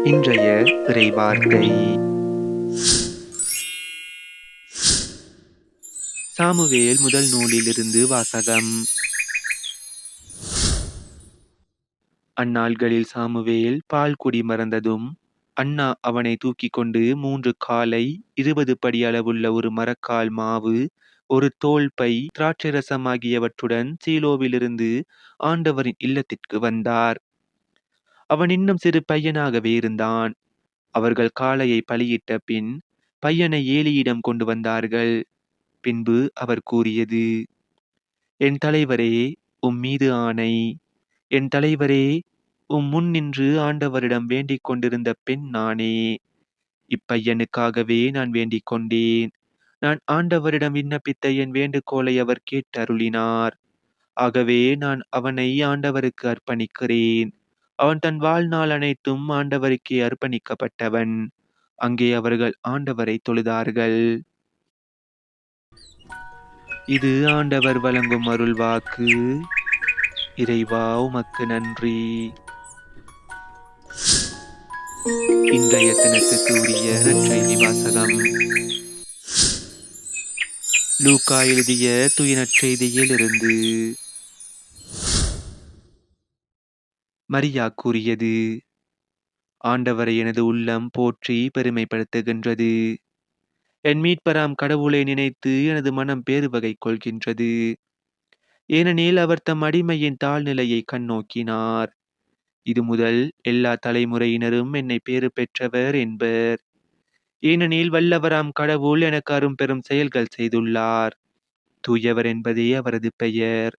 இன்றைய இறைவார்த்தை சாமுவேல் முதல் நூலிலிருந்து வாசகம். அந்நாள்களில் சாமுவேல் பால் குடி மறந்ததும் அண்ணா அவனை தூக்கிக் கொண்டு 3 காளை 20 படி அளவுள்ள ஒரு மரக்கால் மாவு ஒரு தோல் பை திராட்சைரசம் ஆகியவற்றுடன் சீலோவிலிருந்து ஆண்டவரின் இல்லத்திற்கு வந்தார். அவன் இன்னும் சிறு பையனாகவே இருந்தான். அவர்கள் காளையை பலியிட்ட பின் பையனை ஏலியிடம் கொண்டு வந்தார்கள். பின்பு அவர் கூறியது: என் தலைவரே, உம்மீது ஆணை. என் தலைவரே, முன் நின்று ஆண்டவரிடம் வேண்டிக் கொண்டிருந்த பெண் நானே. இப்பையனுக்காகவே நான் வேண்டிக் கொண்டேன். நான் ஆண்டவரிடம் விண்ணப்பித்த என் வேண்டுகோளை அவர் கேட்டருளினார். ஆகவே நான் அவனை ஆண்டவருக்கு அர்ப்பணிக்கிறேன். அவன் தன் வாழ்நாள் அனைத்தும் ஆண்டவருக்கே அர்ப்பணிக்கப்பட்டவன். அங்கே அவர்கள் ஆண்டவரை தொழுதார்கள். இது ஆண்டவர் வழங்கும் அருள்வாக்கு. இறைவா, உமக்கு நன்றி. இன்றைய தினத்துக்கு உரிய நற்செய்தி வாசகம். லூக்கா எழுதிய தூய நற்செய்தியில் இருந்து. மரியா கூறியது: ஆண்டவரை எனது உள்ளம் போற்றி பெருமைப்படுத்துகின்றது. என் மீட்பராம் கடவுளை நினைத்து எனது மனம் பேருவகை கொள்கின்றது. ஏனெனில் அவர் தம் அடிமையின் தாழ்நிலையை கண்ணோக்கினார். இது முதல் எல்லா தலைமுறையினரும் என்னை பேறு பெற்றவர் என்பர். ஏனெனில் வல்லவராம் கடவுள் எனக்கு அரும்பெரும் செயல்கள் செய்துள்ளார். தூயவர் என்பதே அவரது பெயர்.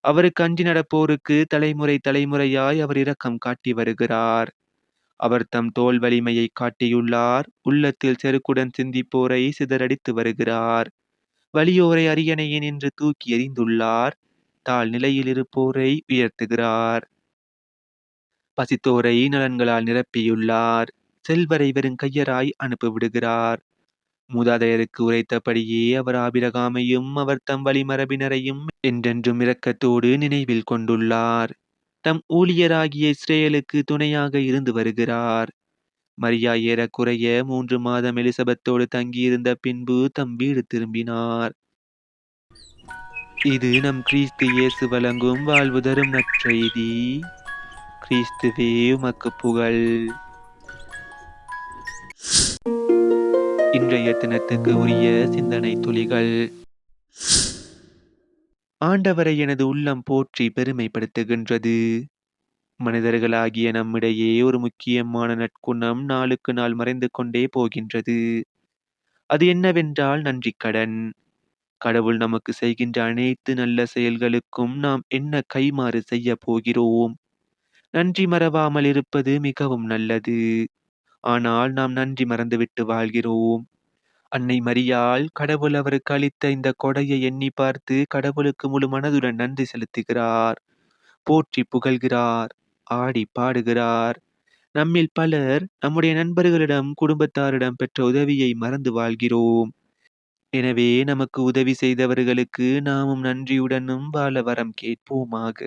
அவருக்கு அஞ்சி நடப்போருக்கு தலைமுறை தலைமுறையாய் அவர் இரக்கம் காட்டி வருகிறார். அவர் தம் தோல் வலிமையை காட்டியுள்ளார். உள்ளத்தில் செருக்குடன் சிந்திப்போரை சிதறடித்து வருகிறார். வலியோரை அரியணையின் என்று தூக்கி எறிந்துள்ளார். தாழ் நிலையில் இருப்போரை உயர்த்துகிறார். பசித்தோரை நலன்களால் நிரப்பியுள்ளார். செல்வரை வெறுங்கையராய் அனுப்பிவிடுகிறார். மூதாதையருக்கு உரைத்தபடியே அவர் ஆபிரகாமையும் அவர் தம் வழிமரபினரையும் என்றென்றும் இரக்கத்தோடு நினைவில் கொண்டுள்ளார். தம் ஊழியராகிய இஸ்ரேலுக்கு துணையாக இருந்து வருகிறார். மரியா ஏறக்குறைய 3 மாதம் எலிசபெத்தோடு தங்கியிருந்த பின்பு தம் வீடு திரும்பினார். இது நம் கிறிஸ்து இயேசு வழங்கும் வாழ்வு தரும் நற்செய்தி. கிறிஸ்துவே, உமக்கு புகழ். இன்றைய தினத்துக்கு உரிய சிந்தனை துளிகள். ஆண்டவரை எனது உள்ளம் போற்றி பெருமைப்படுத்துகின்றது. மனிதர்களாகிய நம்மிடையே ஒரு முக்கியமான நற்குணம் நாளுக்கு நாள் மறைந்து கொண்டே போகின்றது. அது என்னவென்றால் நன்றிக்கடன். கடவுள் நமக்கு செய்கின்ற அனைத்து நல்ல செயல்களுக்கும் நாம் என்ன கைமாறு செய்ய போகிறோம்? நன்றி மறவாமல் இருப்பது மிகவும் நல்லது. ஆனால் நாம் நன்றி மறந்துவிட்டு வாழ்கிறோம். அன்னை மரியாள் கடவுள் அவருக்கு அளித்த இந்த கொடையை எண்ணி பார்த்து கடவுளுக்கு முழு மனதுடன் நன்றி செலுத்துகிறார். போற்றி புகழ்கிறார். ஆடி பாடுகிறார். நம்மில் பலர் நம்முடைய நண்பர்களிடம் குடும்பத்தாரிடம் பெற்ற உதவியை மறந்து வாழ்கிறோம். எனவே நமக்கு உதவி செய்தவர்களுக்கு நாமும் நன்றியுடனும் வாழ வரம் கேட்போமாக.